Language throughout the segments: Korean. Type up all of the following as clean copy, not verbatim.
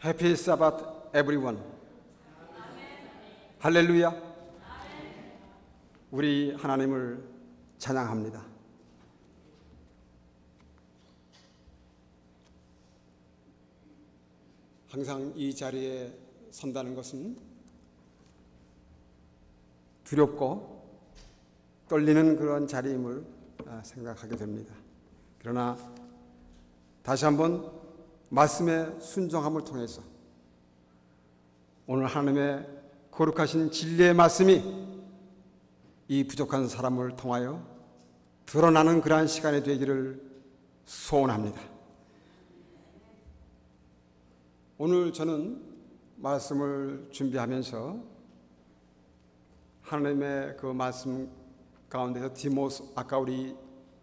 Happy Sabbath, everyone. 할렐루야. 우리 하나님을 찬양합니다. 항상 이 자리에 선다는 것은 두렵고 떨리는 그런 자리임을 생각하게 됩니다. 그러나 다시 한번 말씀의 순종함을 통해서 오늘 하나님의 거룩하신 진리의 말씀이 이 부족한 사람을 통하여 드러나는 그러한 시간이 되기를 소원합니다. 오늘 저는 말씀을 준비하면서 하나님의 그 말씀 가운데서 디모스, 아까 우리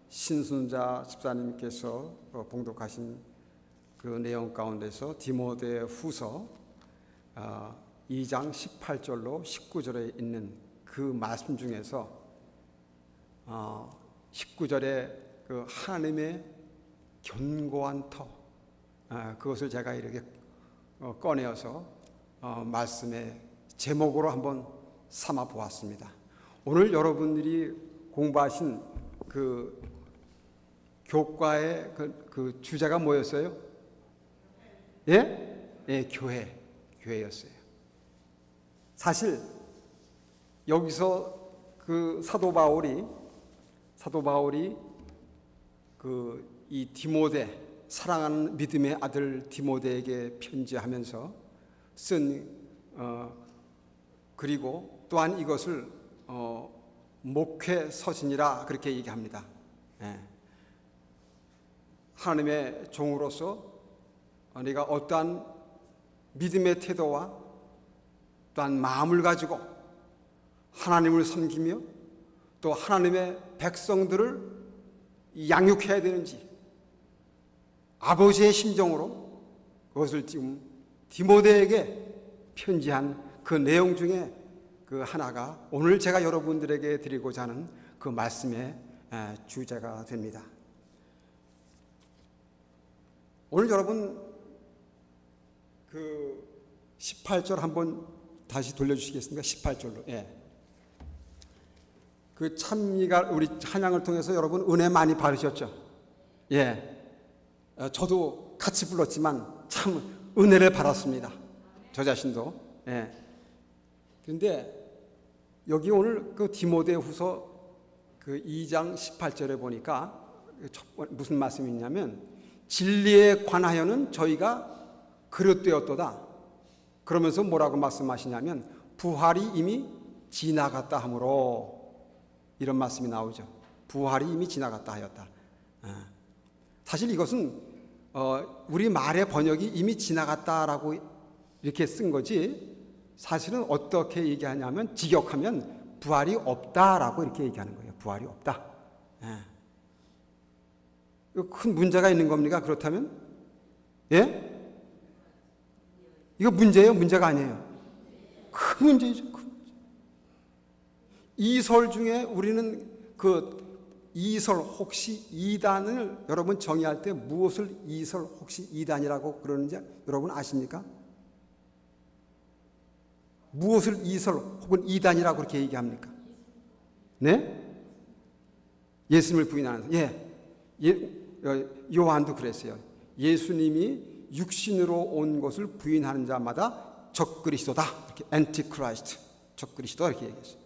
신순자 집사님께서 봉독하신 그 내용 가운데서 디모데 후서 2장 18절로 19절에 있는 그 말씀 중에서 19절에 그 하나님의 견고한 터, 그것을 제가 이렇게 꺼내어서 말씀의 제목으로 한번 삼아 보았습니다. 오늘 여러분들이 공부하신 그 교과의 그 주제가 뭐였어요? 예, 교회였어요. 사실 여기서 그 사도 바울이 그 이 디모데, 사랑하는 믿음의 아들 디모데에게 편지하면서 쓴 그리고 또한 이것을 목회 서신이라 그렇게 얘기합니다. 예. 하나님의 종으로서 네가 어떠한 믿음의 태도와 또한 마음을 가지고 하나님을 섬기며 또 하나님의 백성들을 양육해야 되는지 아버지의 심정으로 그것을 지금 디모데에게 편지한 그 내용 중에 그 하나가 오늘 제가 여러분들에게 드리고자 하는 그 말씀의 주제가 됩니다. 오늘 여러분 그 18절 한번 다시 돌려주시겠습니까? 18절로. 예. 그 찬미가 우리 찬양을 통해서 여러분 은혜 많이 받으셨죠? 예. 저도 같이 불렀지만 참 은혜를 받았습니다. 저 자신도. 예. 그런데 여기 오늘 그 디모데 후서 그 2장 18절에 보니까 무슨 말씀이 있냐면 진리에 관하여는 저희가 그릇되었도다. 그러면서 뭐라고 말씀하시냐면 부활이 이미 지나갔다 하므로 이런 말씀이 나오죠. 부활이 이미 지나갔다 하였다. 사실 이것은 우리 말의 번역이 이미 지나갔다라고 이렇게 쓴 거지 사실은 어떻게 얘기하냐면 직역하면 부활이 없다라고 이렇게 얘기하는 거예요. 부활이 없다. 큰 문제가 있는 겁니까? 그렇다면? 예? 이거 문제예요? 문제가 아니에요. 큰 문제죠. 큰 문제. 이설 중에 우리는 그 이설 혹시 이단을 여러분 정의할 때 무엇을 이설 혹시 이단이라고 그러는지 여러분 아십니까? 무엇을 이설 혹은 이단이라고 그렇게 얘기합니까? 네? 예수님을 부인하는. 요한도 그랬어요. 예수님이 육신으로 온 것을 부인하는 자마다 적그리스도다. 이렇게 엔티크라이스트, 적그리스도 이렇게 얘기했어요.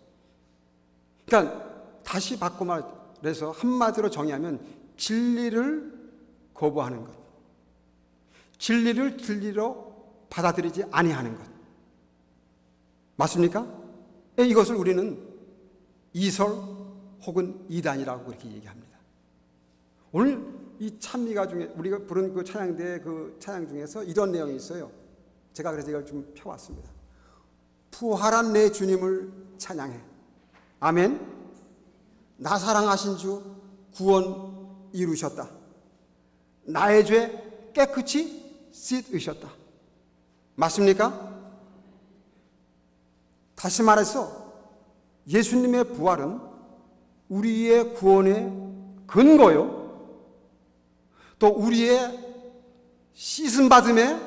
그러니까 다시 바꿔 말해서 한마디로 정의하면 진리를 거부하는 것, 진리를 진리로 받아들이지 아니하는 것. 맞습니까? 이것을 우리는 이설 혹은 이단이라고 그렇게 얘기합니다. 오늘 이 찬미가 중에 우리가 부른 그 찬양대의 그 찬양 중에서 이런 내용이 있어요. 제가 그래서 이걸 좀 펴왔습니다. 부활한 내 주님을 찬양해. 아멘. 나 사랑하신 주 구원 이루셨다. 나의 죄 깨끗이 씻으셨다. 맞습니까? 다시 말해서 예수님의 부활은 우리의 구원의 근거요. 또 우리의 씻음받음의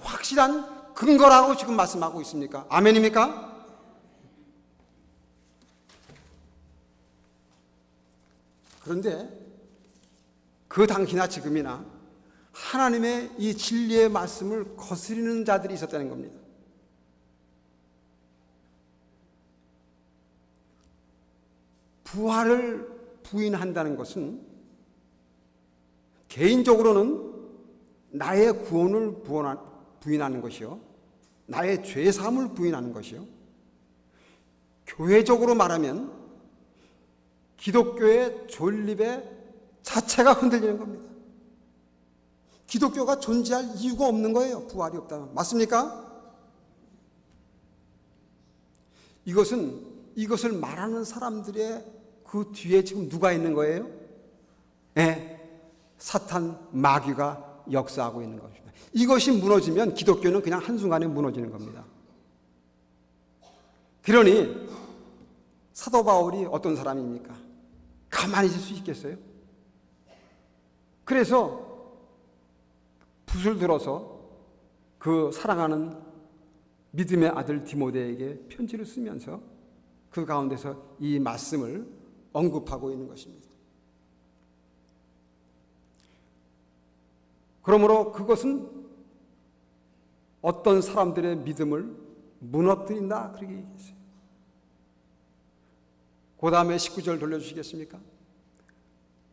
확실한 근거라고 지금 말씀하고 있습니까? 아멘입니까? 그런데 그 당시나 지금이나 하나님의 이 진리의 말씀을 거스리는 자들이 있었다는 겁니다. 부활을 부인한다는 것은 개인적으로는 나의 구원을 부인하는 것이요, 나의 죄사함을 부인하는 것이요, 교회적으로 말하면 기독교의 존립의 자체가 흔들리는 겁니다. 기독교가 존재할 이유가 없는 거예요. 부활이 없다면. 맞습니까? 이것을 말하는 사람들의 그 뒤에 지금 누가 있는 거예요? 사탄 마귀가 역사하고 있는 것입니다. 이것이 무너지면 기독교는 그냥 한순간에 무너지는 겁니다. 그러니 사도 바울이 어떤 사람입니까? 가만히 있을 수 있겠어요? 그래서 붓을 들어서 그 사랑하는 믿음의 아들 디모데에게 편지를 쓰면서 그 가운데서 이 말씀을 언급하고 있는 것입니다. 그러므로 그것은 어떤 사람들의 믿음을 무너뜨린다, 그렇게 얘기했어요. 그 다음에 19절 돌려주시겠습니까?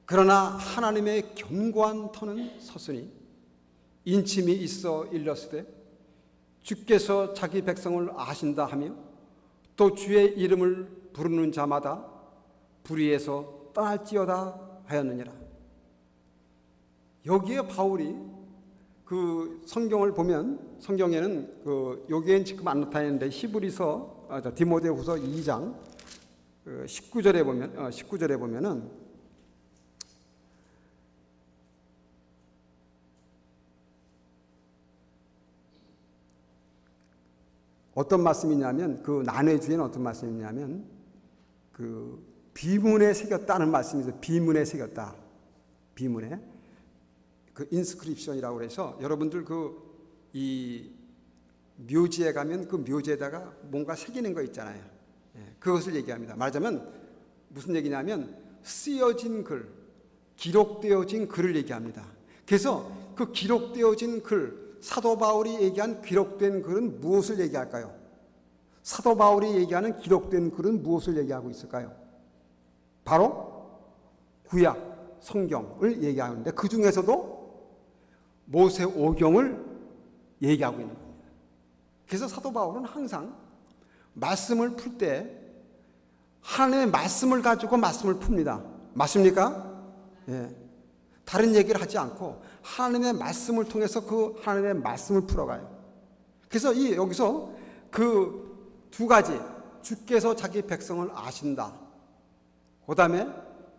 그러나 하나님의 견고한 터는 섰으니 인침이 있어 일렀으되 주께서 자기 백성을 아신다 하며 또 주의 이름을 부르는 자마다 불의에서 떠날지어다 하였느니라. 여기에 바울이 그 성경을 보면, 성경에는 여기엔 지금 안 나타나는데 디모데후서 2장 19절에 보면은 어떤 말씀이냐면, 그 난해주에는 어떤 말씀이냐면 그 비문에 새겼다는 말씀이 있어요. 비문에 새겼다. 비문에 그 인스크립션이라고 그래서 여러분들 이 묘지에 가면 그 묘지에다가 뭔가 새기는 거 있잖아요. 그것을 얘기합니다. 말하자면 무슨 얘기냐면 쓰여진 글, 기록되어진 글을 얘기합니다. 그래서 그 기록되어진 글, 사도 바울이 얘기한 기록된 글은 무엇을 얘기할까요? 사도 바울이 얘기하는 기록된 글은 무엇을 얘기하고 있을까요? 바로 구약 성경을 얘기하는데 그 중에서도 모세오경을 얘기하고 있는 겁니다. 그래서 사도 바울은 항상 말씀을 풀 때 하나님의 말씀을 가지고 말씀을 풉니다. 맞습니까? 예. 다른 얘기를 하지 않고 하나님의 말씀을 통해서 그 하나님의 말씀을 풀어가요. 그래서 여기서 그 두 가지, 주께서 자기 백성을 아신다, 그 다음에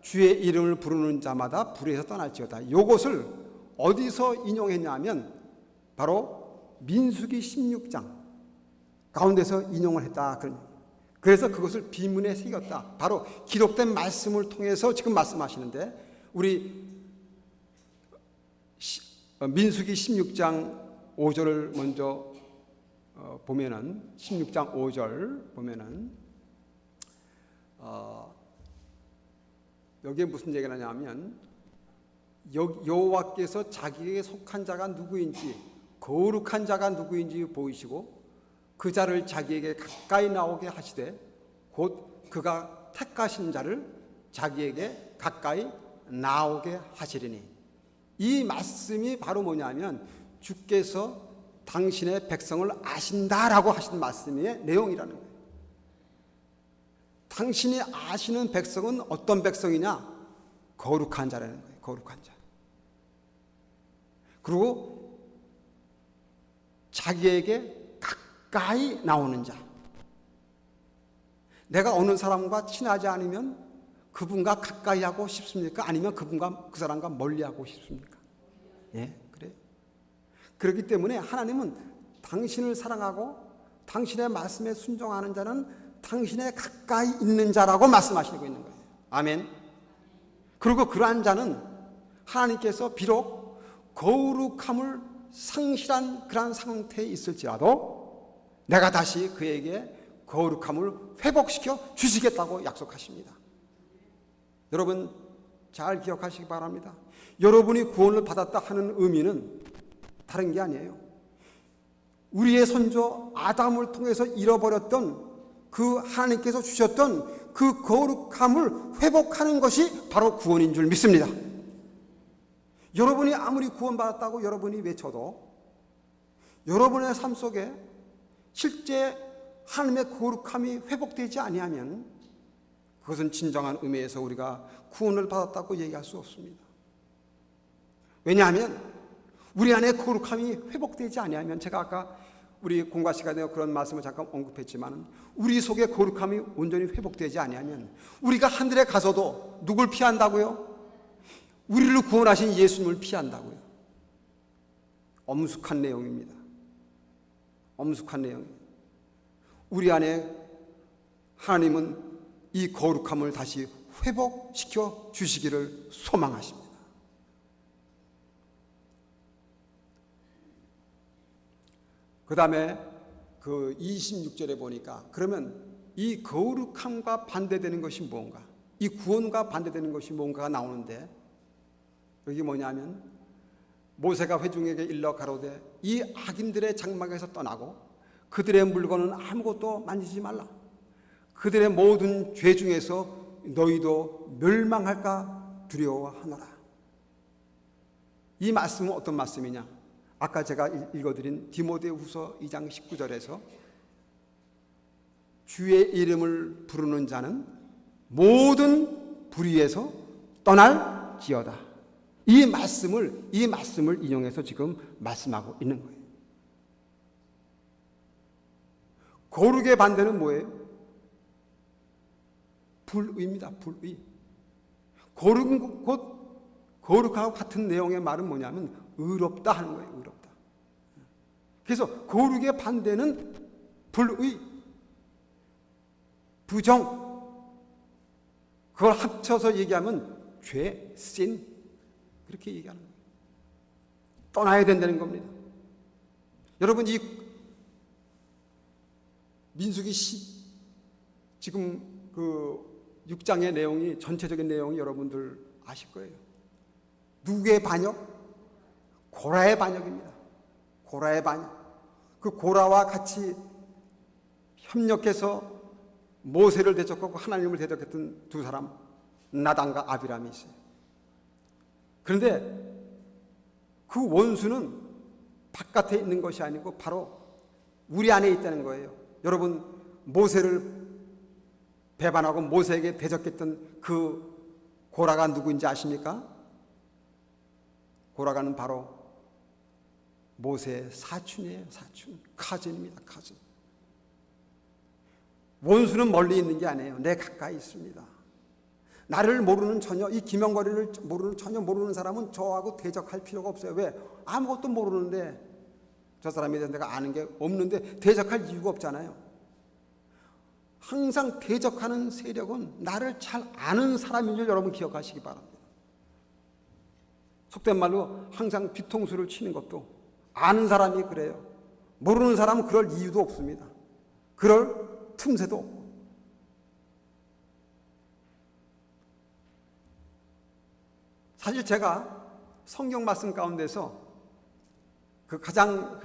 주의 이름을 부르는 자마다 불의에서 떠날지어다, 이것을 어디서 인용했냐면 바로 민수기 16장 가운데서 인용을 했다. 그래서 그것을 비문에 새겼다. 바로 기록된 말씀을 통해서 지금 말씀하시는데, 우리 민수기 16장 5절을 먼저 보면은, 16장 5절 보면은 여기에 무슨 얘기를 하냐면 여호와께서 자기에게 속한 자가 누구인지, 거룩한 자가 누구인지 보이시고 그 자를 자기에게 가까이 나오게 하시되 곧 그가 택하신 자를 자기에게 가까이 나오게 하시리니. 이 말씀이 바로 뭐냐면 주께서 당신의 백성을 아신다라고 하신 말씀의 내용이라는 거예요. 당신이 아시는 백성은 어떤 백성이냐? 거룩한 자라는 거예요. 거룩한 자. 그리고 자기에게 가까이 나오는 자. 내가 어느 사람과 친하지 않으면 그분과 가까이 하고 싶습니까? 아니면 그 사람과 멀리 하고 싶습니까? 예, 그래요. 그렇기 때문에 하나님은 당신을 사랑하고 당신의 말씀에 순종하는 자는 당신의 가까이 있는 자라고 말씀하시고 있는 거예요. 아멘. 그리고 그러한 자는 하나님께서 비록 거룩함을 상실한 그런 상태에 있을지라도 내가 다시 그에게 거룩함을 회복시켜 주시겠다고 약속하십니다. 여러분 잘 기억하시기 바랍니다. 여러분이 구원을 받았다 하는 의미는 다른 게 아니에요. 우리의 선조 아담을 통해서 잃어버렸던 그 하나님께서 주셨던 그 거룩함을 회복하는 것이 바로 구원인 줄 믿습니다. 여러분이 아무리 구원받았다고 여러분이 외쳐도 여러분의 삶 속에 실제 하나님의 거룩함이 회복되지 아니하면 그것은 진정한 의미에서 우리가 구원을 받았다고 얘기할 수 없습니다. 왜냐하면 우리 안에 거룩함이 회복되지 아니하면, 제가 아까 우리 공과 시간에 그런 말씀을 잠깐 언급했지만, 우리 속에 거룩함이 온전히 회복되지 아니하면 우리가 하늘에 가서도 누굴 피한다고요? 우리를 구원하신 예수님을 피한다고요. 엄숙한 내용입니다. 엄숙한 내용입니다. 우리 안에 하나님은 이 거룩함을 다시 회복시켜 주시기를 소망하십니다. 그 다음에 그 26절에 보니까, 그러면 이 거룩함과 반대되는 것이 뭔가, 이 구원과 반대되는 것이 뭔가가 나오는데, 여기 뭐냐면 모세가 회중에게 일러 가로되 이 악인들의 장막에서 떠나고 그들의 물건은 아무것도 만지지 말라. 그들의 모든 죄 중에서 너희도 멸망할까 두려워하노라. 이 말씀은 어떤 말씀이냐? 아까 제가 읽어드린 디모데후서 2장 19절에서 주의 이름을 부르는 자는 모든 불의에서 떠날지어다. 이 말씀을 인용해서 지금 말씀하고 있는 거예요. 거룩의 반대는 뭐예요? 불의입니다. 불의. 거룩은 곧 거룩하고 같은 내용의 말은 뭐냐면 의롭다 하는 거예요. 의롭다. 그래서 거룩의 반대는 불의, 부정. 그걸 합쳐서 얘기하면 죄, 신, 그렇게 얘기하는 거예요. 떠나야 된다는 겁니다. 여러분, 이 민수기 10 지금 그 6장의 내용이, 전체적인 내용이 여러분들 아실 거예요. 누구의 반역? 고라의 반역입니다. 고라의 반역. 그 고라와 같이 협력해서 모세를 대적하고 하나님을 대적했던 두 사람, 나단과 아비람이 있어요. 그런데 그 원수는 바깥에 있는 것이 아니고 바로 우리 안에 있다는 거예요. 여러분, 모세를 배반하고 모세에게 대적했던 그 고라가 누구인지 아십니까? 고라가는 바로 모세의 사촌이에요. 사촌. 카진입니다. 카진. 원수는 멀리 있는 게 아니에요. 내 가까이 있습니다. 나를 모르는, 전혀 이 기명거리를 전혀 모르는 사람은 저하고 대적할 필요가 없어요. 왜? 아무것도 모르는데, 저 사람에 대해서 내가 아는 게 없는데 대적할 이유가 없잖아요. 항상 대적하는 세력은 나를 잘 아는 사람인 줄 여러분 기억하시기 바랍니다. 속된 말로 항상 뒤통수를 치는 것도 아는 사람이 그래요. 모르는 사람은 그럴 이유도 없습니다. 그럴 틈새도 없고. 사실 제가 성경 말씀 가운데서 가장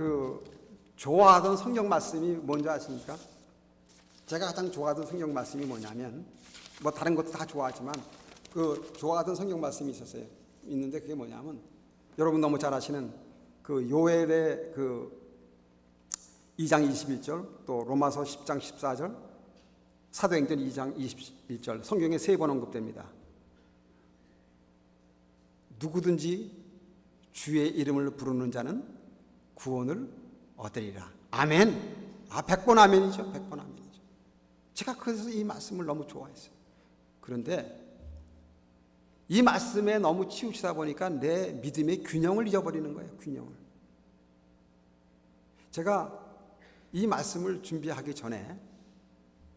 좋아하던 성경 말씀이 뭔지 아십니까? 제가 가장 좋아하던 성경 말씀이 뭐냐면, 뭐 다른 것도 다 좋아하지만 좋아하던 성경 말씀이 있는데 그게 뭐냐면, 여러분 너무 잘 아시는 요엘의 2장 21절, 또 로마서 10장 14절, 사도행전 2장 21절, 성경에 3번 언급됩니다. 누구든지 주의 이름을 부르는 자는 구원을 얻으리라. 아멘. 100번 아멘이죠. 100번 아멘이죠. 제가 그래서 이 말씀을 너무 좋아했어요. 그런데 이 말씀에 너무 치우치다 보니까 내 믿음의 균형을 잊어버리는 거예요. 균형을. 제가 이 말씀을 준비하기 전에,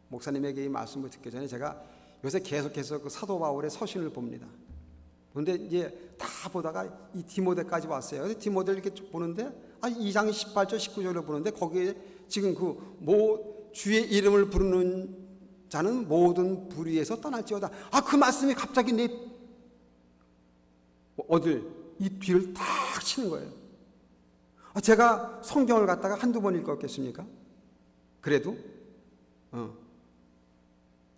목사님에게 이 말씀을 듣기 전에 제가 요새 계속해서 사도 바울의 서신을 봅니다. 그런데 이제 다 보다가 이 디모데까지 왔어요. 디모데를 이렇게 보는데 2장 18절 19절을 보는데 거기에 지금 주의 이름을 부르는 자는 모든 불의에서 떠날지어다. 그 말씀이 갑자기 내 이 뒤를 탁 치는 거예요. 제가 성경을 갖다가 한두 번 읽었겠습니까? 그래도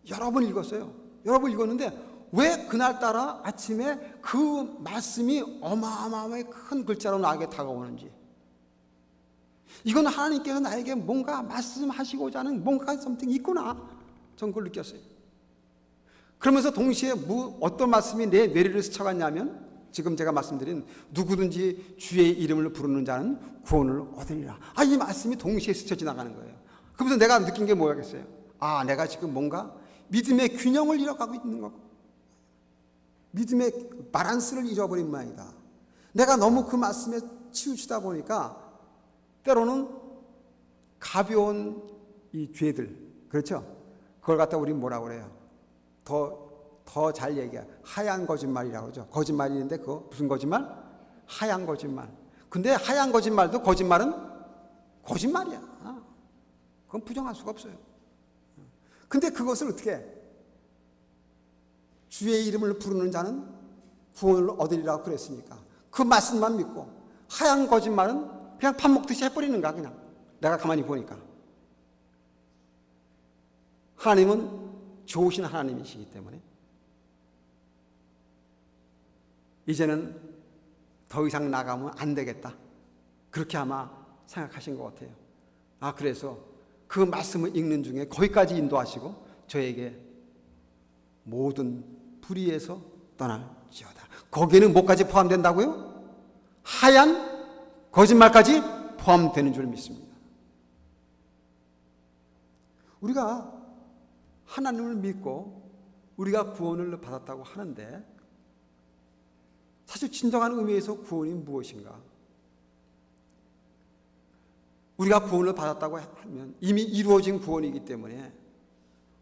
여러 번 읽었어요. 여러 번 읽었는데 왜 그날따라 아침에 그 말씀이 어마어마하게 큰 글자로 나에게 다가오는지, 이건 하나님께서 나에게 뭔가 말씀하시고자 하는 뭔가 something 있구나, 저는 그걸 느꼈어요. 그러면서 동시에 어떤 말씀이 내 뇌리를 스쳐갔냐면, 지금 제가 말씀드린 누구든지 주의 이름을 부르는 자는 구원을 얻으리라, 이 말씀이 동시에 스쳐 지나가는 거예요. 그러면서 내가 느낀 게 뭐였겠어요? 내가 지금 뭔가 믿음의 균형을 잃어가고 있는 거고, 믿음의 바란스를 잃어버린 모양이다. 내가 너무 그 말씀에 치우치다 보니까 때로는 가벼운 이 죄들, 그렇죠? 그걸 갖다 우리 뭐라고 그래요? 더 잘 얘기해. 하얀 거짓말이라고 그러죠. 거짓말인데 그거 무슨 거짓말? 하얀 거짓말. 근데 하얀 거짓말도 거짓말은 거짓말이야. 그건 부정할 수가 없어요. 근데 그것을 어떻게 해? 주의 이름을 부르는 자는 구원을 얻으리라고 그랬으니까 그 말씀만 믿고, 하얀 거짓말은 그냥 밥 먹듯이 해버리는 거야. 그냥 내가 가만히 보니까. 하나님은 좋으신 하나님이시기 때문에 이제는 더 이상 나가면 안 되겠다, 그렇게 아마 생각하신 것 같아요. 그래서 그 말씀을 읽는 중에 거기까지 인도하시고 저에게 모든 불의에서 떠날지어다. 거기에는 뭐까지 포함된다고요? 하얀 거짓말까지 포함되는 줄 믿습니다. 우리가 하나님을 믿고 우리가 구원을 받았다고 하는데, 사실 진정한 의미에서 구원이 무엇인가? 우리가 구원을 받았다고 하면 이미 이루어진 구원이기 때문에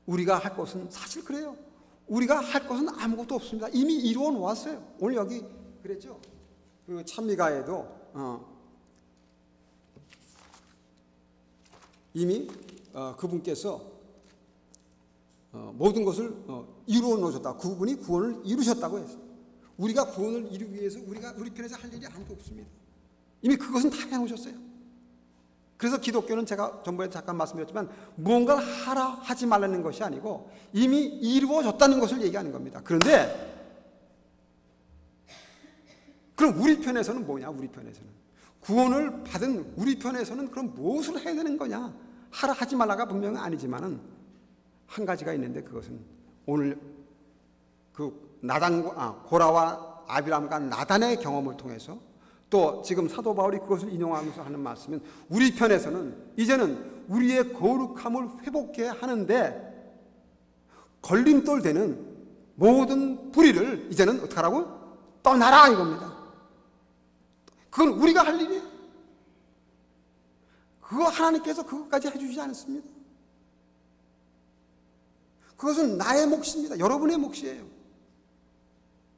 우리가 할 것은, 사실 그래요, 우리가 할 것은 아무것도 없습니다. 이미 이루어 놓았어요. 오늘 여기 그랬죠? 그 찬미가에도 이미 그분께서 모든 것을 이루어 놓으셨다. 그분이 구원을 이루셨다고 했어요. 우리가 구원을 이루기 위해서 우리 편에서 할 일이 아무것도 없습니다. 이미 그것은 다 해놓으셨어요. 그래서 기독교는 제가 전번에 잠깐 말씀드렸지만 무언가를 하지 말라는 것이 아니고 이미 이루어졌다는 것을 얘기하는 겁니다. 그런데 그럼 우리 편에서는 뭐냐? 우리 편에서는 구원을 받은 우리 편에서는 그럼 무엇을 해야 되는 거냐? 하지 말라가 분명히 아니지만은 한 가지가 있는데, 그것은 오늘 그 고라와 아비람과 나단의 경험을 통해서, 또 지금 사도 바울이 그것을 인용하면서 하는 말씀은 우리 편에서는 이제는 우리의 거룩함을 회복해야 하는데 걸림돌 되는 모든 불의를 이제는 어떻게 하라고? 떠나라, 이겁니다. 그건 우리가 할 일이에요. 그거 하나님께서 그것까지 해주지 않습니다. 그것은 나의 몫입니다. 여러분의 몫이에요.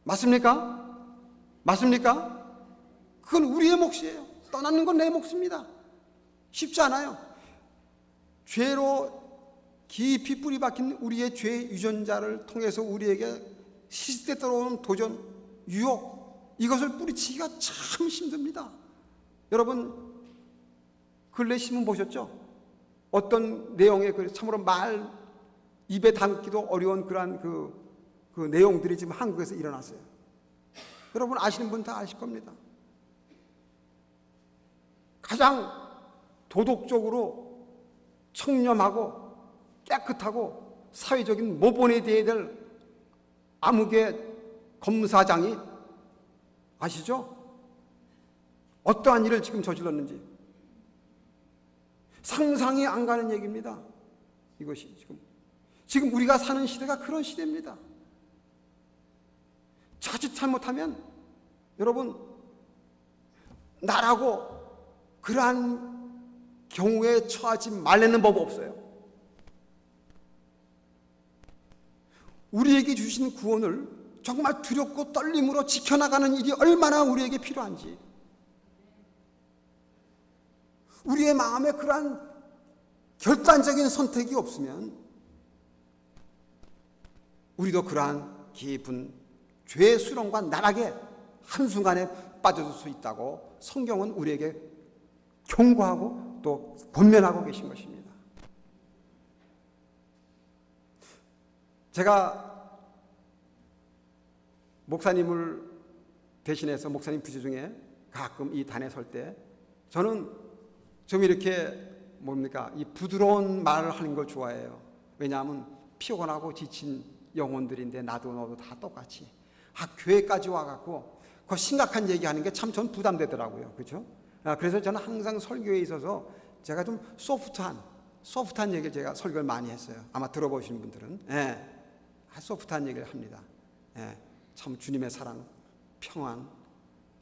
맞습니까? 맞습니까? 그건 우리의 몫이에요. 떠나는 건 내 몫입니다. 쉽지 않아요. 죄로 깊이 뿌리 박힌 우리의 죄 유전자를 통해서 우리에게 시시때때로 도전, 유혹, 이것을 뿌리치기가 참 힘듭니다. 여러분 근래 신문 보셨죠? 어떤 내용의 참으로 입에 담기도 어려운 그러한 그 내용들이 지금 한국에서 일어났어요. 여러분 아시는 분 다 아실 겁니다. 가장 도덕적으로 청렴하고 깨끗하고 사회적인 모본이 되어야 될 암흑의 검사장이 아시죠? 어떠한 일을 지금 저질렀는지 상상이 안 가는 얘기입니다. 이것이 지금 우리가 사는 시대가 그런 시대입니다. 자칫 잘못하면 여러분 나라고 그러한 경우에 처하지 말라는 법 없어요. 우리에게 주신 구원을 정말 두렵고 떨림으로 지켜나가는 일이 얼마나 우리에게 필요한지, 우리의 마음에 그러한 결단적인 선택이 없으면 우리도 그러한 깊은 죄의 수렁과 나락에 한순간에 빠져들 수 있다고 성경은 우리에게 경고하고 또 권면하고 계신 것입니다. 제가 목사님을 대신해서 목사님 부재 중에 가끔 이 단에 설 때 저는 좀 이렇게 이 부드러운 말을 하는 걸 좋아해요. 왜냐하면 피곤하고 지친 영혼들인데 나도 너도 다 똑같이 교회까지 와갖고 그 심각한 얘기하는 게 참 전 부담되더라고요. 그렇죠? 그래서 저는 항상 설교에 있어서 제가 좀 소프트한 얘기를 제가 설교를 많이 했어요. 아마 들어보신 분들은 소프트한 얘기를 합니다. 참 주님의 사랑, 평안,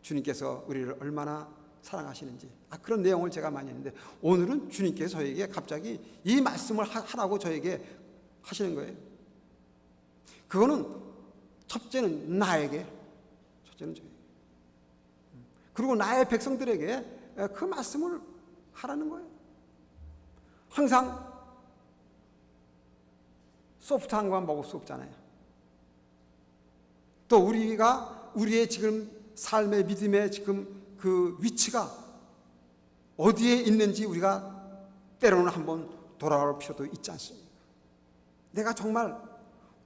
주님께서 우리를 얼마나 사랑하시는지 그런 내용을 제가 많이 했는데 오늘은 주님께서 저에게 갑자기 이 말씀을 하라고 저에게 하시는 거예요. 그거는 첫째는 나에게, 첫째는 저에게, 그리고 나의 백성들에게 그 말씀을 하라는 거예요. 항상 소프트한 것만 먹을 수 없잖아요. 또 우리가 우리의 지금 삶의 믿음의 지금 그 위치가 어디에 있는지 우리가 때로는 한번 돌아올 필요도 있지 않습니까? 내가 정말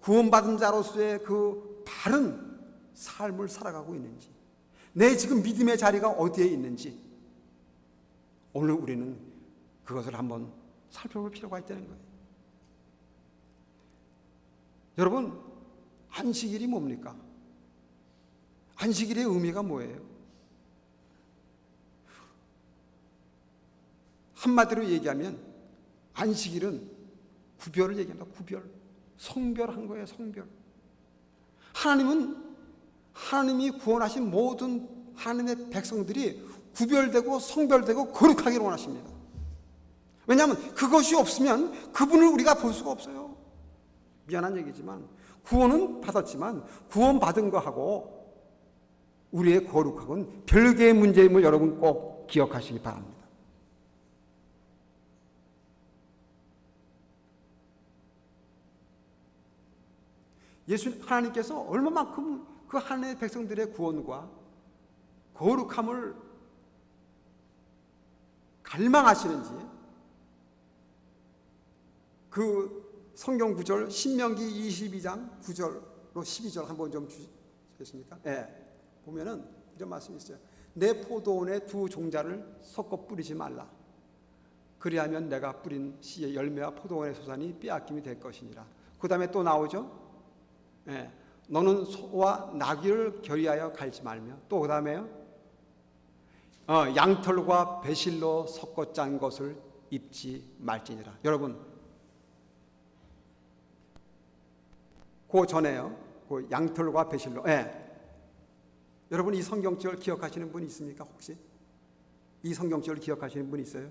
구원받은 자로서의 그 바른 삶을 살아가고 있는지, 내 지금 믿음의 자리가 어디에 있는지 오늘 우리는 그것을 한번 살펴볼 필요가 있다는 거예요. 여러분, 안식일이 뭡니까? 안식일의 의미가 뭐예요? 한마디로 얘기하면 안식일은 구별을 얘기합니다. 구별. 성별한 거예요. 성별. 하나님이 구원하신 모든 하나님의 백성들이 구별되고 성별되고 거룩하기를 원하십니다. 왜냐하면 그것이 없으면 그분을 우리가 볼 수가 없어요. 미안한 얘기지만 구원은 받았지만 구원받은 거하고 우리의 거룩하고는 별개의 문제임을 여러분 꼭 기억하시기 바랍니다. 하나님께서 얼마만큼 그 하나님의 백성들의 구원과 거룩함을 갈망하시는지 그 성경 구절 신명기 22장 9절로 12절 한번 좀 주시겠습니까? 보면은 이런 말씀이 있어요. 내 포도원에 두 종자를 섞어 뿌리지 말라. 그리하면 내가 뿌린 씨의 열매와 포도원의 소산이 빼앗김이 될 것이니라. 그 다음에 또 나오죠. 너는 소와 나귀를 결의하여 갈지 말며, 또 그 다음에요, 양털과 배실로 섞어 짠 것을 입지 말지니라. 여러분, 그 전에요, 그 양털과 배실로, 여러분 이 성경절 기억하시는 분 있습니까? 혹시 이 성경절 기억하시는 분 있어요?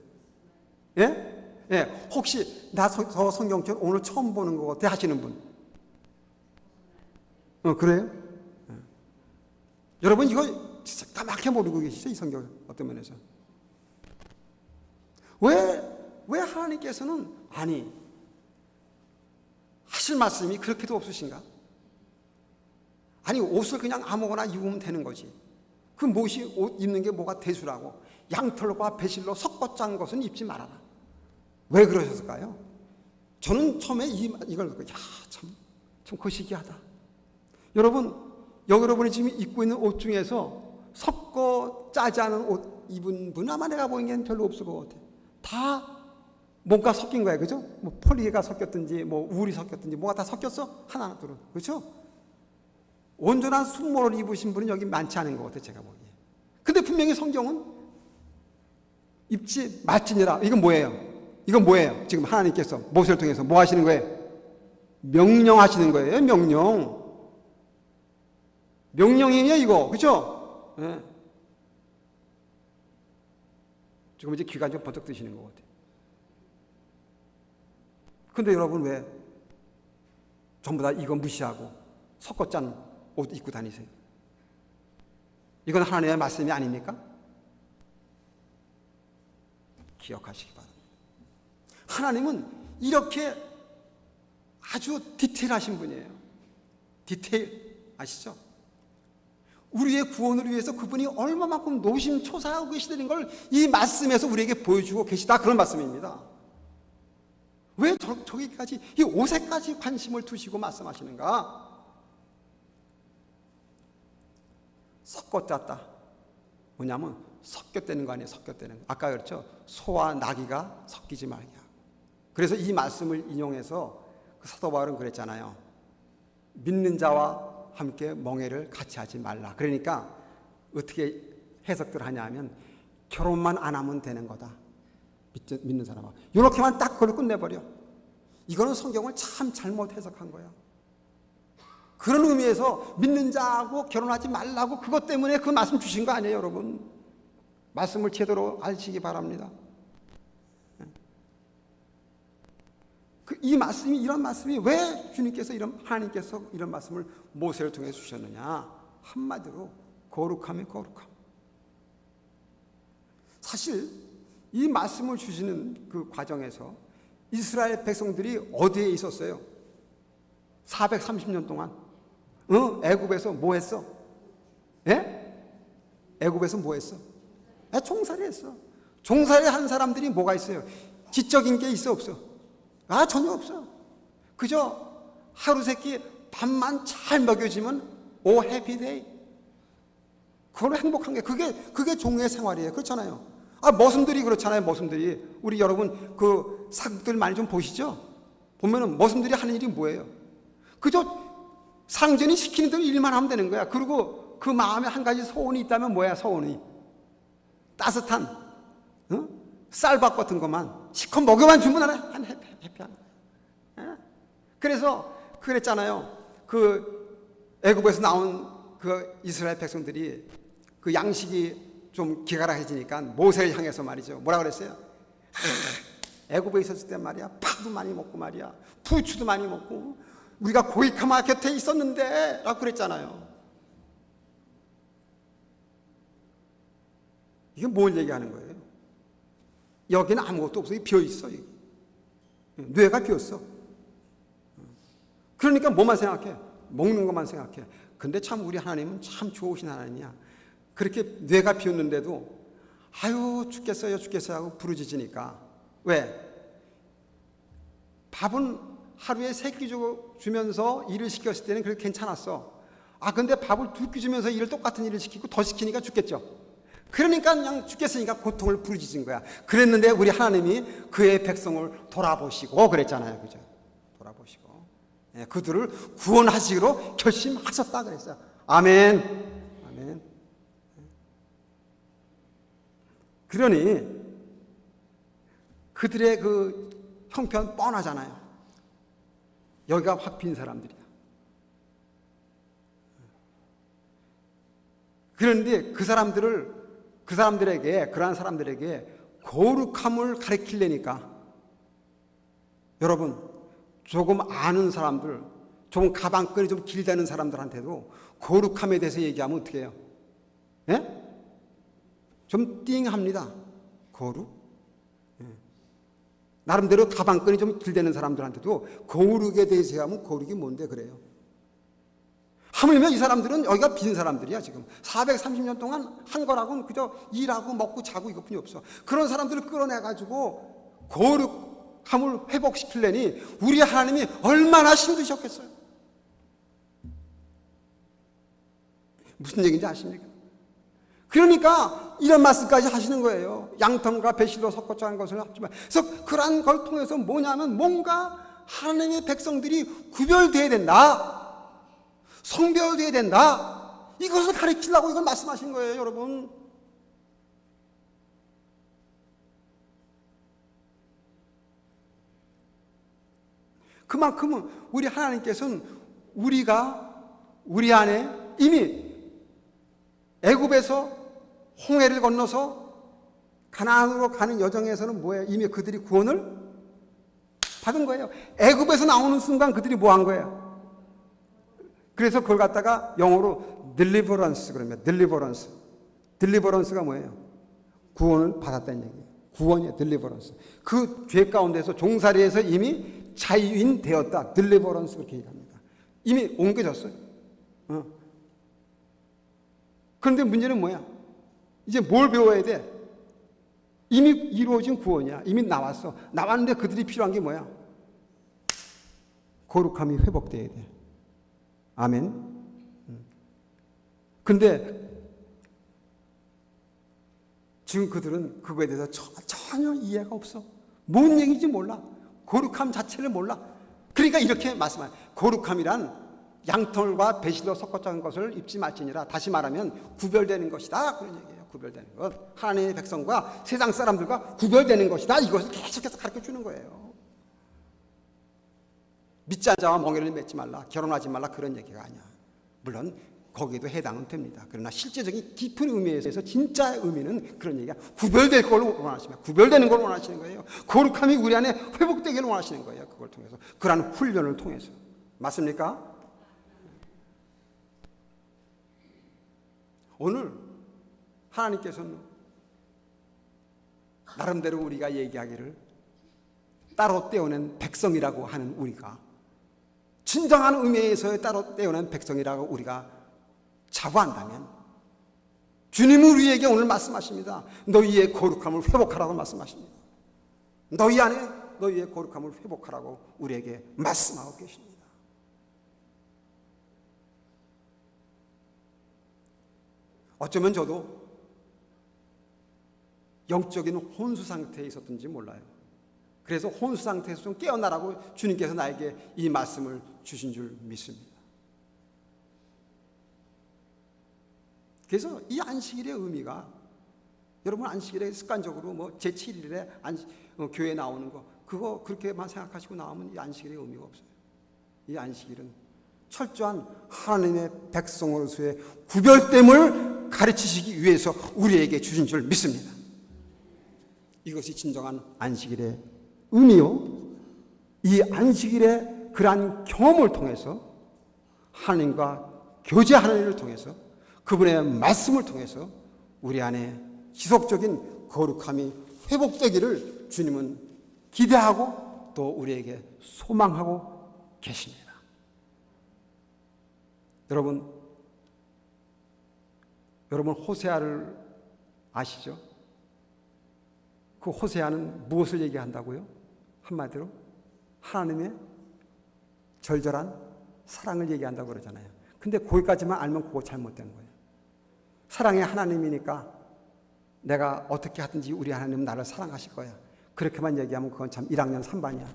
혹시 나 저 성경절 오늘 처음 보는 것 같아 하시는 분? 그래요? 여러분 이거 진짜 까맣게 모르고 계시죠? 이 성경 어떤 면에서 왜 하나님께서는 하실 말씀이 그렇게도 없으신가? 옷을 그냥 아무거나 입으면 되는 거지. 그 못이 옷 입는 게 뭐가 대수라고 양털과 배실로 섞어 짠 것은 입지 말아라. 왜 그러셨을까요? 저는 처음에 이걸 듣고 참 거시기하다. 여러분이 지금 입고 있는 옷 중에서 섞어 짜지 않은 옷 입은 분 아마 내가 보기엔 별로 없을 것 같아. 다 뭔가 섞인 거야, 그죠? 뭐 폴리가 섞였든지 뭐 울이 섞였든지 뭐가 다 섞였어? 하나 둘은, 그렇죠? 온전한 숙모를 입으신 분은 여기 많지 않은 것 같아, 제가 보기에. 근데 분명히 성경은 입지 말지니라. 이건 뭐예요? 지금 하나님께서 모세를 통해서 뭐 하시는 거예요? 명령하시는 거예요. 명령이에요, 이거. 그렇죠? 지금 이제 귀가 좀 번쩍 뜨시는 것 같아요. 근데 여러분 왜 전부 다 이거 무시하고 섞어 짠 옷 입고 다니세요? 이건 하나님의 말씀이 아닙니까? 기억하시기 바랍니다. 하나님은 이렇게 아주 디테일하신 분이에요. 디테일 아시죠? 우리의 구원을 위해서 그분이 얼마만큼 노심초사하고 계시다는 걸 이 말씀에서 우리에게 보여주고 계시다, 그런 말씀입니다. 왜 저기까지, 이 옷에까지 관심을 두시고 말씀하시는가? 섞었다. 뭐냐면 섞였다는 거 아니에요. 섞였다는 거. 아까 그랬죠. 소와 나귀가 섞이지 말게 하고. 그래서 이 말씀을 인용해서 그 사도 바울은 그랬잖아요. 믿는 자와 함께 멍에를 같이 하지 말라. 그러니까 어떻게 해석들 하냐 하면 결혼만 안 하면 되는 거다. 믿는 사람아. 이렇게만 딱 그걸 끝내버려. 이거는 성경을 참 잘못 해석한 거야. 그런 의미에서 믿는 자하고 결혼하지 말라고 그것 때문에 그 말씀 주신 거 아니에요, 여러분. 말씀을 제대로 아시기 바랍니다. 이 말씀이, 이런 말씀이 왜 주님께서 하나님께서 이런 말씀을 모세를 통해 주셨느냐? 한마디로 거룩함이 거룩함. 사실 이 말씀을 주시는 그 과정에서 이스라엘 백성들이 어디에 있었어요? 430년 동안. 애굽에서 뭐 했어? 예? 애굽에서 뭐 했어? 종살이 했어. 종살이 한 사람들이 뭐가 있어요? 지적인 게 있어, 없어? 전혀 없어. 그저 하루 세끼 밥만 잘 먹여주면 오 해피데이. 그걸로 행복한 게 그게 종의 생활이에요. 그렇잖아요. 머슴들이 그렇잖아요. 머슴들이. 우리 여러분 그 사극들 많이 좀 보시죠? 보면은 머슴들이 하는 일이 뭐예요? 그저 상전이 시키는 대로 일만 하면 되는 거야. 그리고 그 마음에 한 가지 소원이 있다면 뭐야, 소원이? 따뜻한 쌀밥 같은 것만 시커 먹여만 주면 한 해피한. 그래서 그랬잖아요. 그 애굽에서 나온 그 이스라엘 백성들이 그 양식이 좀 기가락해지니까 모세를 향해서 말이죠. 뭐라 그랬어요? 애굽에 있었을 때 말이야, 파도 많이 먹고 말이야, 부추도 많이 먹고 우리가 고이카마 곁에 있었는데 라고 그랬잖아요. 이게 뭘 얘기하는 거예요? 여기는 아무것도 없어. 비어있어. 뇌가 비었어. 그러니까 뭐만 생각해? 먹는 것만 생각해. 근데 참 우리 하나님은 참 좋으신 하나님이야. 그렇게 뇌가 비었는데도 아유 죽겠어요 하고 부르짖으니까. 왜? 밥은 하루에 3끼 주면서 일을 시켰을 때는 그렇게 괜찮았어. 근데 밥을 2끼 주면서 똑같은 일을 시키고 더 시키니까 죽겠죠. 그러니까 그냥 죽겠으니까 고통을 부르짖은 거야. 그랬는데 우리 하나님이 그의 백성을 돌아보시고 그랬잖아요. 그죠? 돌아보시고 그들을 구원하시기로 결심하셨다 그랬어요. 아멘. 아멘. 그러니 그들의 그 형편 뻔하잖아요. 여기가 확 빈 사람들이야. 그런데 그러한 사람들에게 거룩함을 가르치려니까 여러분, 조금 아는 사람들, 조금 가방끈이 좀 길다는 사람들한테도 거룩함에 대해서 얘기하면 어떻게 해요? 예? 좀 띵합니다. 거룩? 예. 나름대로 가방끈이 좀 길다는 사람들한테도 거룩에 대해서 얘기하면 거룩이 뭔데 그래요? 하물며 이 사람들은 여기가 빈 사람들이야. 지금 430년 동안 한 거라고는 그저 일하고 먹고 자고 이것뿐이 없어. 그런 사람들을 끌어내가지고 거룩함을 회복시키려니 우리 하나님이 얼마나 힘드셨겠어요. 무슨 얘기인지 아십니까? 그러니까 이런 말씀까지 하시는 거예요. 양털과 배실로 섞어져 한 것을 하지만. 그래서 그러한 걸 통해서 뭐냐면 뭔가 하나님의 백성들이 구별되어야 된다. 성별되어야 된다. 이것을 가르치려고 이걸 말씀하신 거예요, 여러분. 그만큼은 우리 하나님께서는 우리 안에 이미 애굽에서 홍해를 건너서 가나안으로 가는 여정에서는 뭐예요? 이미 그들이 구원을 받은 거예요. 애굽에서 나오는 순간 그들이 뭐 한 거예요? 그래서 그걸 갖다가 영어로 deliverance 그러면 deliverance가 뭐예요? 구원을 받았다는 얘기예요. 구원이에요. deliverance. 그 죄 가운데서 종살이에서 이미 자유인 되었다. deliverance 그렇게 얘기합니다. 이미 옮겨졌어요. 그런데 문제는 뭐야? 이제 뭘 배워야 돼? 이미 이루어진 구원이야. 이미 나왔어. 나왔는데 그들이 필요한 게 뭐야? 거룩함이 회복돼야 돼. 아멘. 근데 지금 그들은 그거에 대해서 전혀 이해가 없어. 뭔 얘기인지 몰라. 거룩함 자체를 몰라. 그러니까 이렇게 말씀해요. 거룩함이란 양털과 배실로 섞어져 한 것을 입지 말지니라. 다시 말하면 구별되는 것이다. 그런 얘기예요. 구별되는 것. 하나님의 백성과 세상 사람들과 구별되는 것이다. 이것을 계속해서 가르쳐 주는 거예요. 믿지 않은 자와 멍에를 맺지 말라. 결혼하지 말라. 그런 얘기가 아니야. 물론 거기에도 해당은 됩니다. 그러나 실제적인 깊은 의미에서 진짜 의미는 그런 얘기가 구별될 걸 원하시면 구별되는 걸 원하시는 거예요. 거룩함이 우리 안에 회복되기를 원하시는 거예요. 그걸 통해서. 그러한 훈련을 통해서. 맞습니까? 오늘 하나님께서는 나름대로 우리가 얘기하기를 따로 떼어낸 백성이라고 하는 우리가 진정한 의미에서의 따로 떼어낸 백성이라고 우리가 자부한다면 주님은 우리에게 오늘 말씀하십니다. 너희의 거룩함을 회복하라고 말씀하십니다. 너희 안에 너희의 거룩함을 회복하라고 우리에게 말씀하고 계십니다. 어쩌면 저도 영적인 혼수 상태에 있었던지 몰라요. 그래서 혼수 상태에서 좀 깨어나라고 주님께서 나에게 이 말씀을 주신 줄 믿습니다. 그래서 이 안식일의 의미가 여러분 안식일에 습관적으로 뭐 제7일에 교회에 나오는 거 그거 그렇게만 생각하시고 나오면 이 안식일의 의미가 없어요. 이 안식일은 철저한 하나님의 백성으로서의 구별됨을 가르치시기 위해서 우리에게 주신 줄 믿습니다. 이것이 진정한 안식일의 의미요. 이 안식일의 그러한 경험을 통해서 하나님과 교제하는 일을 통해서 그분의 말씀을 통해서 우리 안에 지속적인 거룩함이 회복되기를 주님은 기대하고 또 우리에게 소망하고 계십니다. 여러분 호세아를 아시죠? 그 호세아는 무엇을 얘기한다고요? 한마디로 하나님의 절절한 사랑을 얘기한다고 그러잖아요. 근데 거기까지만 알면 그거 잘못된 거예요. 사랑의 하나님이니까 내가 어떻게 하든지 우리 하나님은 나를 사랑하실 거야. 그렇게만 얘기하면 그건 참 1학년 3반이야.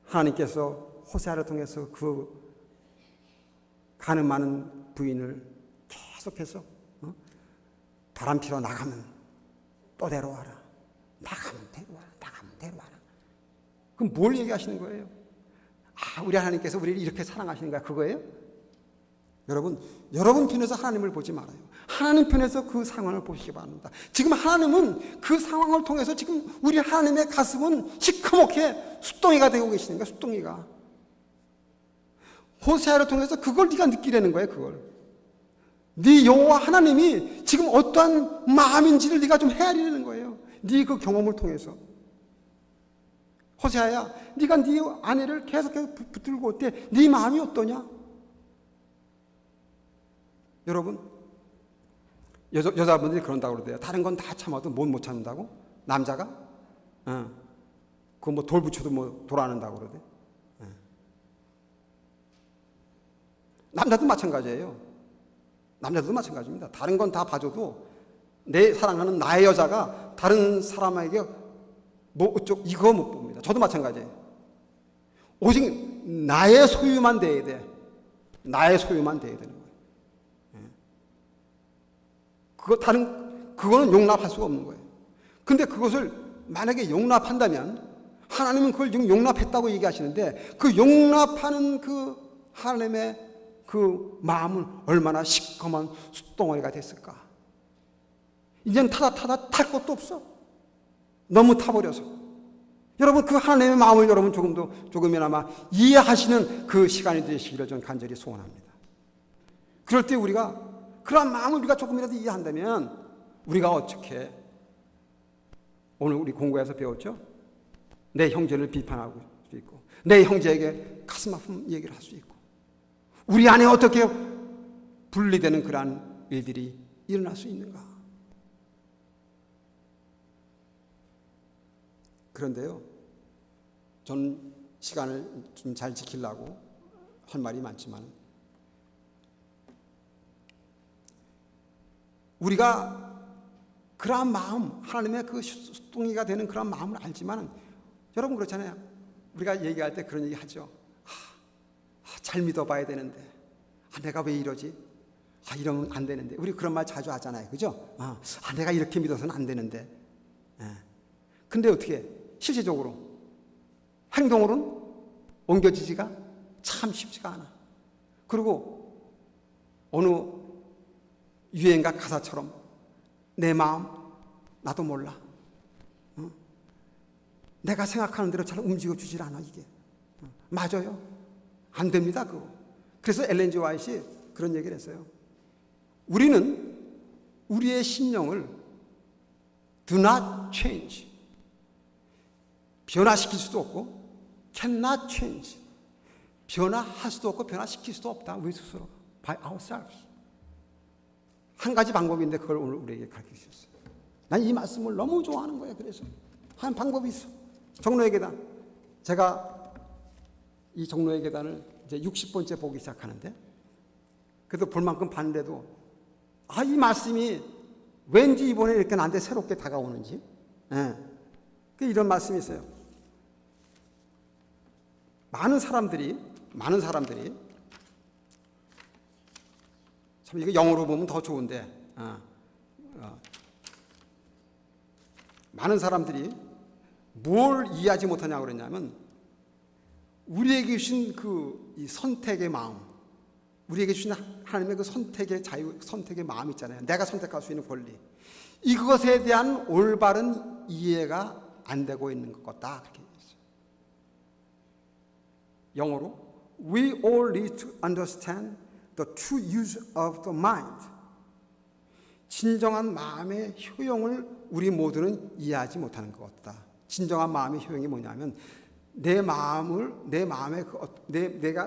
하나님께서 호세아를 통해서 그 가늠 많은 부인을 계속해서 바람 피러 나가면 또 데려와라. 나가면 데려와라. 그럼 뭘 얘기하시는 거예요? 우리 하나님께서 우리를 이렇게 사랑하시는 거야. 그거예요? 여러분 편에서 하나님을 보지 말아요. 하나님 편에서 그 상황을 보시기 바랍니다. 지금 하나님은 그 상황을 통해서 지금 우리 하나님의 가슴은 시커멓게 숫덩이가 되고 계시는 거야. 숫덩이가. 호세아를 통해서 그걸 네가 느끼려는 거예요. 그걸. 네 여호와 하나님이 지금 어떠한 마음인지를 네가 좀 헤아리려는 거예요. 네 그 경험을 통해서. 호세아야, 네가 네 아내를 계속해서 붙들고 올 때 네 마음이 어떠냐? 여러분, 여자분들이 그런다고 그러대요. 다른 건 다 참아도 못 참는다고? 남자가? 그거 뭐 돌 붙여도 뭐 돌 안 한다고 그러대. 남자도 마찬가지예요. 남자도 마찬가지입니다. 다른 건 다 봐줘도 내 사랑하는 나의 여자가 다른 사람에게 뭐 어쩌고 이거 못 봅니다. 저도 마찬가지예요. 오직 나의 소유만 돼야 돼. 나의 소유만 돼야 되는 거예요. 그거는 용납할 수가 없는 거예요. 근데 그것을 만약에 용납한다면 하나님은 그걸 용납했다고 얘기하시는데 그 용납하는 그 하나님의 그 마음은 얼마나 시커먼 숫덩어리가 됐을까. 이젠 타다 탈 것도 없어. 너무 타버려서. 여러분 그 하나님의 마음을 여러분 조금이나마 이해하시는 그 시간이 되시기를 저는 간절히 소원합니다. 그럴 때 우리가 그런 마음을 우리가 조금이라도 이해한다면 우리가 어떻게 오늘 우리 공부에서 배웠죠? 내 형제를 비판하고 수 있고 내 형제에게 가슴 아픈 얘기를 할 수 있고 우리 안에 어떻게 분리되는 그러한 일들이 일어날 수 있는가? 그런데요, 저는 시간을 좀 잘 지키려고 할 말이 많지만 우리가 그러한 마음, 하나님의 그 수동이가 되는 그런 마음을 알지만 여러분 그렇잖아요. 우리가 얘기할 때 그런 얘기 하죠. 잘 믿어봐야 되는데 내가 왜 이러지? 이러면 안 되는데. 우리 그런 말 자주 하잖아요. 그죠? 내가 이렇게 믿어서는 안 되는데. 근데 어떻게 실제적으로 행동으로는 옮겨지지가 참 쉽지가 않아. 그리고 어느 유행가 가사처럼 내 마음 나도 몰라. 내가 생각하는 대로 잘 움직여주질 않아 이게. 맞아요. 안 됩니다 그거. 그래서 엘렌 G. 화이트이 그런 얘기를 했어요. 우리는 우리의 심령을 do not change, 변화시킬 수도 없고 cannot change, 변화할 수도 없고 변화시킬 수도 없다. 우리 스스로 by ourselves. 한 가지 방법인데 그걸 오늘 우리에게 가르치셨어요. 난 이 말씀을 너무 좋아하는 거예요. 그래서 한 방법이 있어. 종로의 계단. 제가 이 종로의 계단을 이제 60번째 보기 시작하는데 그래도 볼 만큼 봤는데도 이 말씀이 왠지 이번에 이렇게 나한테 새롭게 다가오는지 이런 말씀이 있어요. 많은 사람들이 참 이거 영어로 보면 더 좋은데 많은 사람들이 뭘 이해하지 못하냐고 그랬냐면 우리에게 주신 이 선택의 마음, 우리에게 주신 하나님의 그 선택의 자유, 선택의 마음 있잖아요. 내가 선택할 수 있는 권리. 이것에 대한 올바른 이해가 안 되고 있는 것 같다. 그렇게 얘기했어요. 영어로 We all need to understand the true use of the mind. 진정한 마음의 효용을 우리 모두는 이해하지 못하는 것 같다. 진정한 마음의 효용이 뭐냐면 내가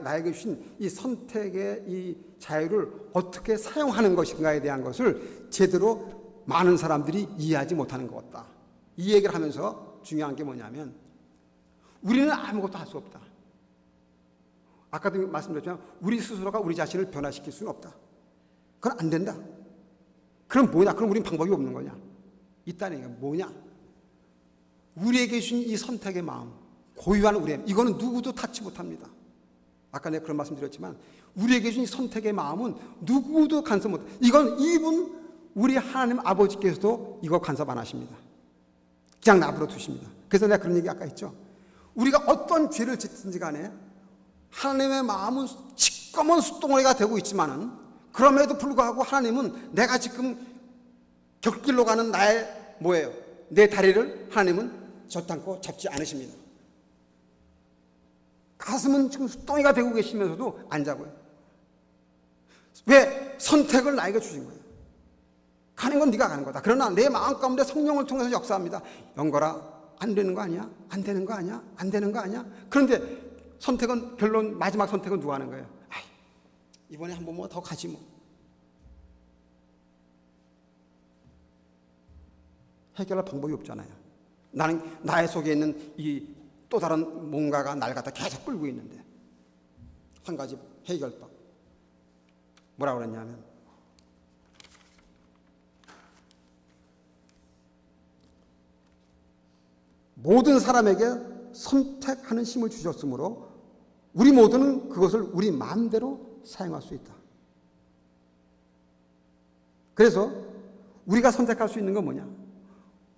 나에게 주신 이 선택의 이 자유를 어떻게 사용하는 것인가에 대한 것을 제대로 많은 사람들이 이해하지 못하는 것 같다. 이 얘기를 하면서 중요한 게 뭐냐면 우리는 아무것도 할 수 없다. 아까도 말씀드렸지만 우리 스스로가 우리 자신을 변화시킬 수는 없다. 그건 안 된다. 그럼 뭐냐? 그럼 우린 방법이 없는 거냐? 있다는 얘기가 뭐냐? 우리에게 주신 이 선택의 마음, 고유한 우리의, 이거는 누구도 닿지 못합니다. 아까 내가 그런 말씀 드렸지만 우리에게 주신 이 선택의 마음은 누구도 간섭 못해. 이건 우리 하나님 아버지께서도 이거 간섭 안 하십니다. 그냥 내버려 두십니다. 그래서 내가 그런 얘기 아까 했죠. 우리가 어떤 죄를 짓든지 간에 하나님의 마음은 시꺼먼 숫덩어리가 되고 있지만은 그럼에도 불구하고 하나님은 내가 지금 곁길로 가는 나의 내 다리를 하나님은 젖담고 잡지 않으십니다. 가슴은 지금 숫덩이가 되고 계시면서도 안 잡아요. 왜? 선택을 나에게 주신 거예요. 가는 건 네가 가는 거다. 그러나 내 마음 가운데 성령을 통해서 역사합니다. 영걸아, 안 되는 거 아니야? 안 되는 거 아니야? 안 되는 거 아니야? 그런데 선택은 결론 마지막 선택은 누가 하는 거예요? 이번에 한 번 더 가지 뭐. 해결할 방법이 없잖아요. 나는 나의 속에 있는 이 또 다른 뭔가가 날 갖다 계속 끌고 있는데 한 가지 해결법 뭐라고 그랬냐면 모든 사람에게 선택하는 힘을 주셨으므로 우리 모두는 그것을 우리 마음대로 사용할 수 있다. 그래서 우리가 선택할 수 있는 건 뭐냐?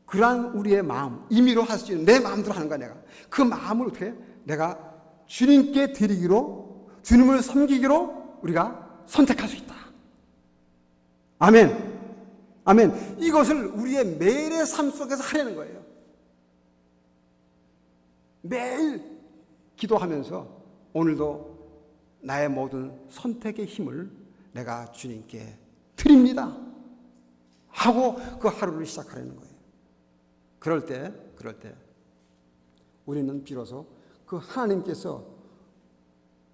그러한 우리의 마음, 임의로 할 수 있는 내 마음대로 하는 거야. 내가 그 마음을 어떻게 내가 주님께 드리기로, 주님을 섬기기로 우리가 선택할 수 있다. 아멘. 아멘. 이것을 우리의 매일의 삶 속에서 하려는 거예요. 매일 기도하면서 오늘도 나의 모든 선택의 힘을 내가 주님께 드립니다 하고 그 하루를 시작하려는 거예요. 그럴 때 우리는 비로소 그 하나님께서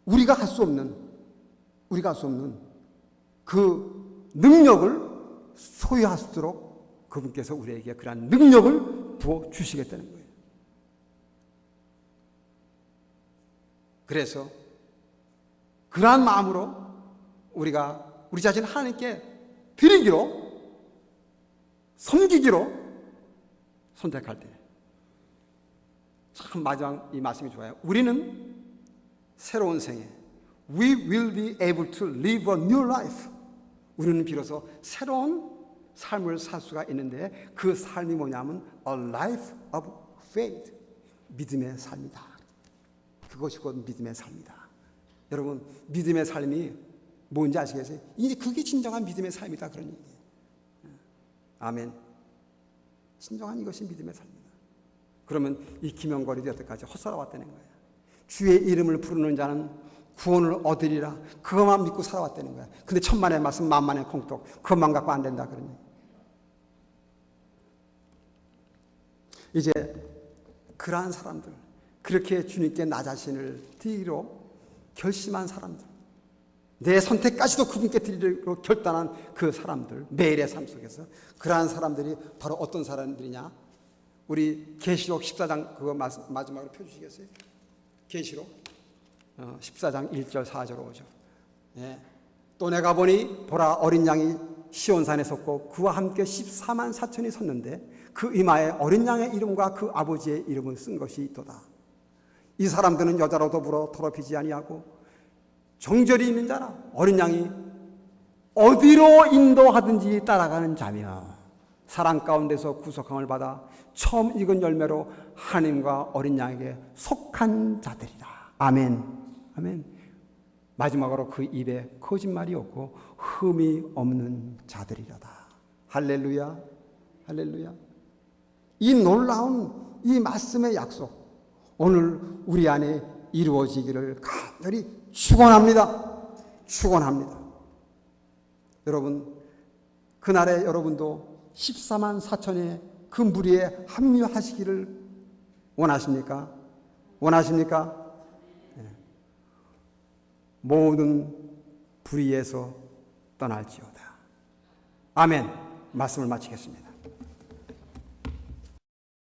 우리가 할 수 없는 그 능력을 소유할 수 있도록 그분께서 우리에게 그러한 능력을 부어 주시겠다는 거예요. 그래서 그러한 마음으로 우리가 우리 자신을 하나님께 드리기로, 섬기기로 선택할 때 참 마지막 이 말씀이 좋아요. 우리는 새로운 생애, We will be able to live a new life. 우리는 비로소 새로운 삶을 살 수가 있는데 그 삶이 뭐냐면 a life of faith, 믿음의 삶이다. 그것이 곧 믿음의 삶이다. 여러분, 믿음의 삶이 뭔지 아시겠어요? 이제 그게 진정한 믿음의 삶이다, 그런 얘기예요. 아멘. 진정한 이것이 믿음의 삶이다. 그러면 이 기명거리도 여태까지 헛살아왔다는 거예요. 주의 이름을 부르는 자는 구원을 얻으리라, 그것만 믿고 살아왔다는 거야. 근데 천만의 말씀 만만의 공덕, 그것만 갖고 안 된다, 그러니 이제 그러한 사람들, 그렇게 주님께 나 자신을 드리기로 결심한 사람들, 내 선택까지도 그분께 드리기로 결단한 그 사람들, 매일의 삶 속에서 그러한 사람들이 바로 어떤 사람들이냐? 우리 계시록 14장 그거 마지막으로 펴주시겠어요? 계시록 14장 1절 4절 5절. 예. 또 내가 보니 보라, 어린 양이 시온산에 섰고 그와 함께 14만 4천이 섰는데 그 이마에 어린 양의 이름과 그 아버지의 이름을 쓴 것이 있도다. 이 사람들은 여자로 더불어 더럽히지 아니하고 정절이 있는 자라, 어린 양이 어디로 인도하든지 따라가는 자며 사랑 가운데서 구속함을 받아 처음 익은 열매로 하나님과 어린 양에게 속한 자들이다. 아멘. 아멘. 마지막으로 그 입에 거짓말이 없고 흠이 없는 자들이라다. 할렐루야. 할렐루야. 이 놀라운 이 말씀의 약속, 오늘 우리 안에 이루어지기를 간절히 축원합니다. 축원합니다. 여러분, 그날에 여러분도 14만 4천의 그 무리에 합류하시기를 원하십니까? 원하십니까? 네. 모든 불의에서 떠날지어다. 아멘. 말씀을 마치겠습니다.